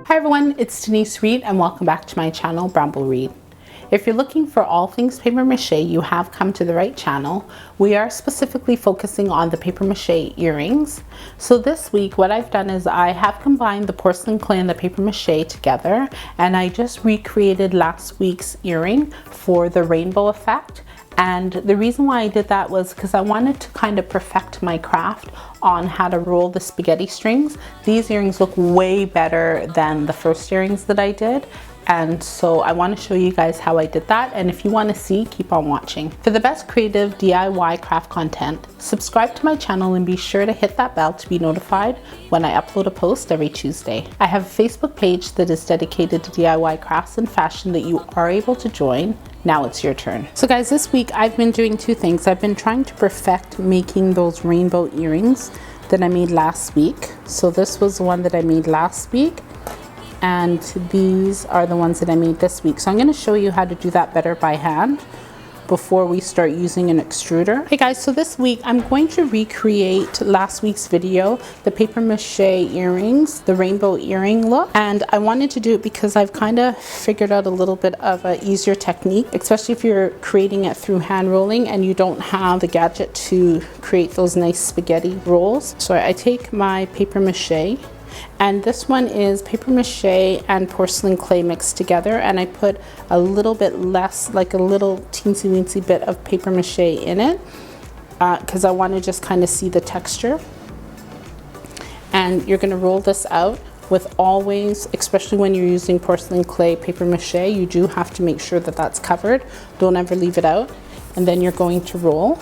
Hi everyone, it's Denise Reed and welcome back to my channel, Bramble Reed. If you're looking for all things paper mache, you have come to the right channel. We are specifically focusing on the paper mache earrings. So this week what I've done is I have combined the porcelain clay and the paper mache together, and I just recreated last week's earring for the rainbow effect. And the reason why I did that was because I wanted to kind of perfect my craft on how to roll the spaghetti strings. These earrings look way better than the first earrings that I did. And so I want to show you guys how I did that. And if you want to see, keep on watching. For the best creative DIY craft content, subscribe to my channel and be sure to hit that bell to be notified when I upload a post every Tuesday. I have a Facebook page that is dedicated to DIY crafts and fashion that you are able to join. Now it's your turn. So guys, this week I've been doing two things. I've been trying to perfect making those rainbow earrings that I made last week. So this was the one that I made last week, and these are the ones that I made this week. So I'm going to show you how to do that better by hand before we start using an extruder. Hey guys, so this week I'm going to recreate last week's video, the paper mache earrings, the rainbow earring look. And I wanted to do it because I've kind of figured out a little bit of an easier technique, especially if you're creating it through hand rolling and you don't have the gadget to create those nice spaghetti rolls. So I take my paper mache, and this one is paper mache and porcelain clay mixed together, and I put a little bit less, like a little teensy weensy bit of paper mache in it because I want to just kind of see the texture. And you're going to roll this out with always, especially when you're using porcelain clay paper mache, you do have to make sure that that's covered. Don't ever leave it out. And then you're going to roll,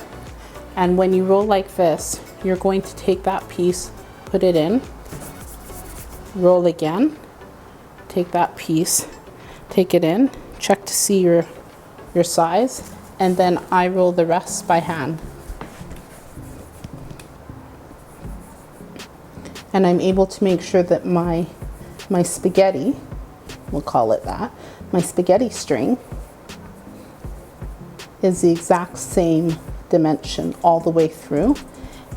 and when you roll like this, you're going to take that piece, put it in, roll again, take that piece, take it in, check to see your size, and then I roll the rest by hand. And I'm able to make sure that my spaghetti, we'll call it that, my spaghetti string is the exact same dimension all the way through.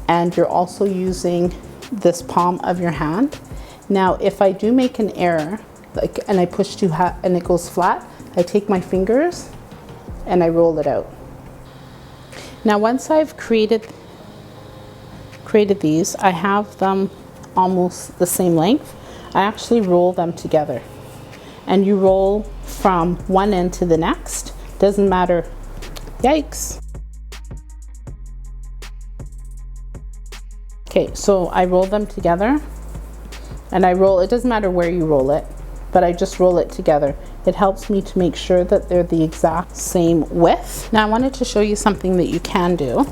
And you're also using this palm of your hand. Now, if I do make an error, and I push too hard and it goes flat, I take my fingers and I roll it out. Now, once I've created these, I have them almost the same length. I actually roll them together, and you roll from one end to the next. Doesn't matter. Yikes. Okay, so I roll them together. And I roll, it doesn't matter where you roll it, but I just roll it together. It helps me to make sure that they're the exact same width. Now I wanted to show you something that you can do.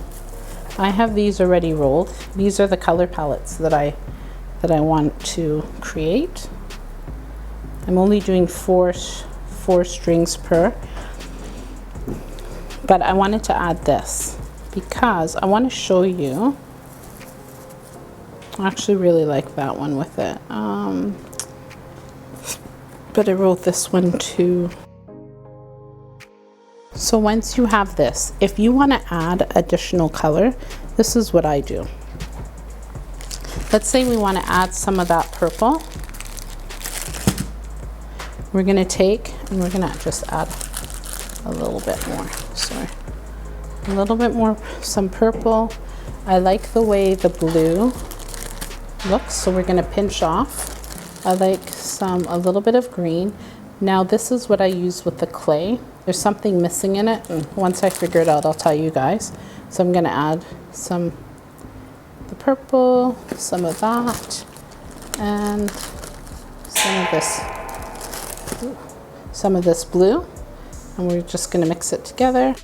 I have these already rolled. These are the color palettes that I want to create. I'm only doing four strings per, but I wanted to add this because I want to show you. I actually really like that one with it, but I wrote this one too. So once you have this, if you want to add additional color, this is what I do. Let's say we want to add some of that purple. We're going to take and we're going to just add a little bit more. Sorry, a little bit more, some purple. I like the way the blue looks, so we're going to pinch off. I like a little bit of green. Now this is what I use with the clay. There's something missing in it, and once I figure it out I'll tell you guys. So I'm going to add some the purple, some of that, and some of this blue, and we're just going to mix it together.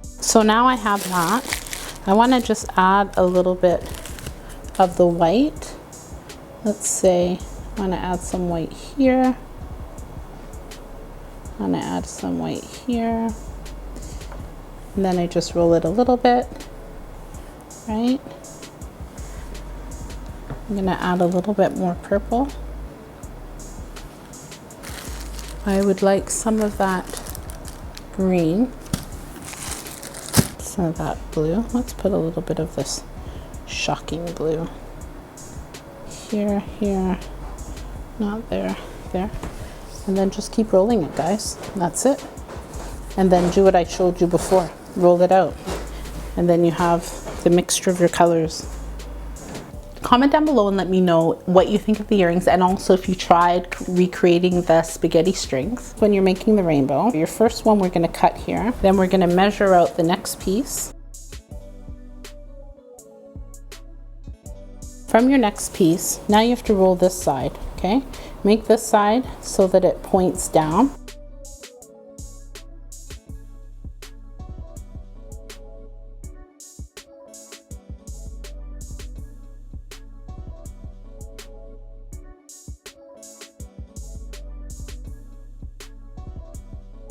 So now I have that. I want to just add a little bit of the white. Let's say I want to add some white here. I want to add some white here. And then I just roll it a little bit, right? I'm going to add a little bit more purple. I would like some of that green. Some of that blue. Let's put a little bit of this shocking blue. here, here, not there, there. And then just keep rolling it, guys. That's it. And then do what I showed you before. Roll it out. And then you have the mixture of your colors. Comment down below and let me know what you think of the earrings, and also if you tried recreating the spaghetti strings when you're making the rainbow. Your first one we're going to cut here. Then we're going to measure out the next piece. From your next piece, now you have to roll this side, okay? Make this side so that it points down.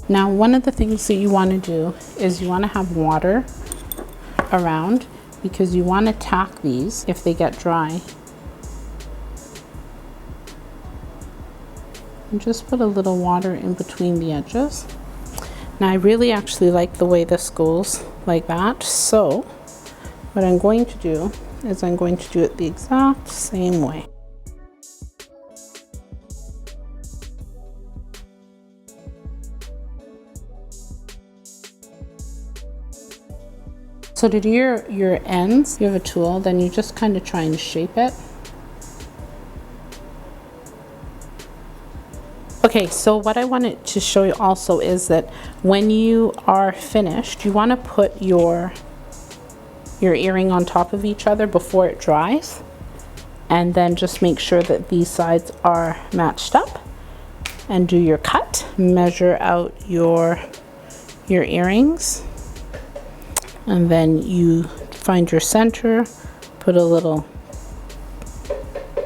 Now, one of the things that you want to do is you want to have water around, because you want to tack these if they get dry. And just put a little water in between the edges. Now, I really actually like the way this goes like that. So what I'm going to do is I'm going to do it the exact same way. So to do your ends, you have a tool, then you just kind of try and shape it. Okay, so what I wanted to show you also is that when you are finished, you want to put your earring on top of each other before it dries. And then just make sure that these sides are matched up, and do your cut. Measure out your earrings. And then you find your center, put a little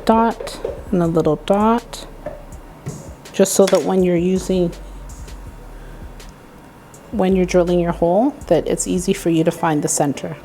dot and a little dot, just so that when you're drilling your hole, that it's easy for you to find the center.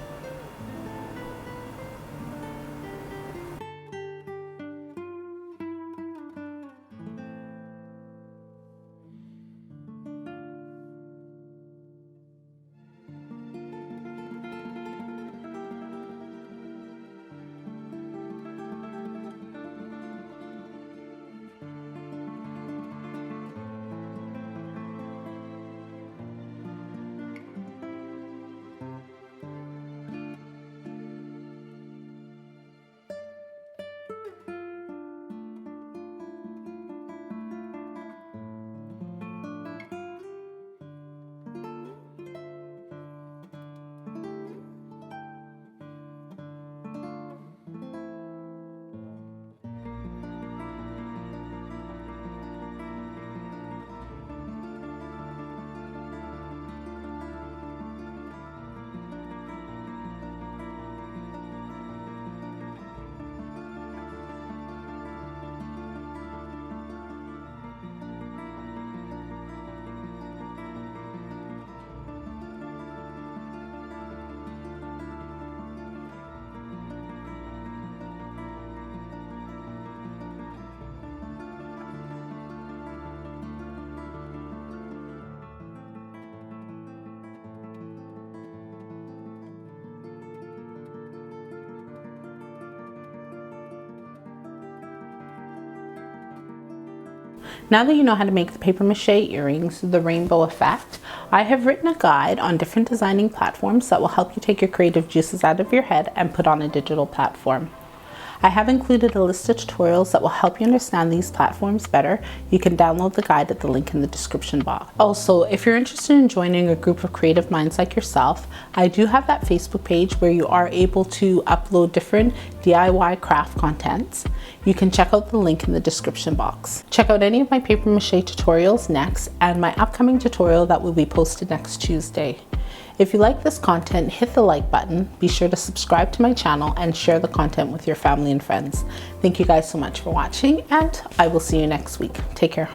Now that you know how to make the paper mache earrings, the rainbow effect, I have written a guide on different designing platforms that will help you take your creative juices out of your head and put on a digital platform. I have included a list of tutorials that will help you understand these platforms better. You can download the guide at the link in the description box. Also, if you're interested in joining a group of creative minds like yourself, I do have that Facebook page where you are able to upload different DIY craft contents. You can check out the link in the description box. Check out any of my paper mache tutorials next, and my upcoming tutorial that will be posted next Tuesday. If you like this content, hit the like button, be sure to subscribe to my channel, and share the content with your family and friends. Thank you guys so much for watching, and I will see you next week. Take care.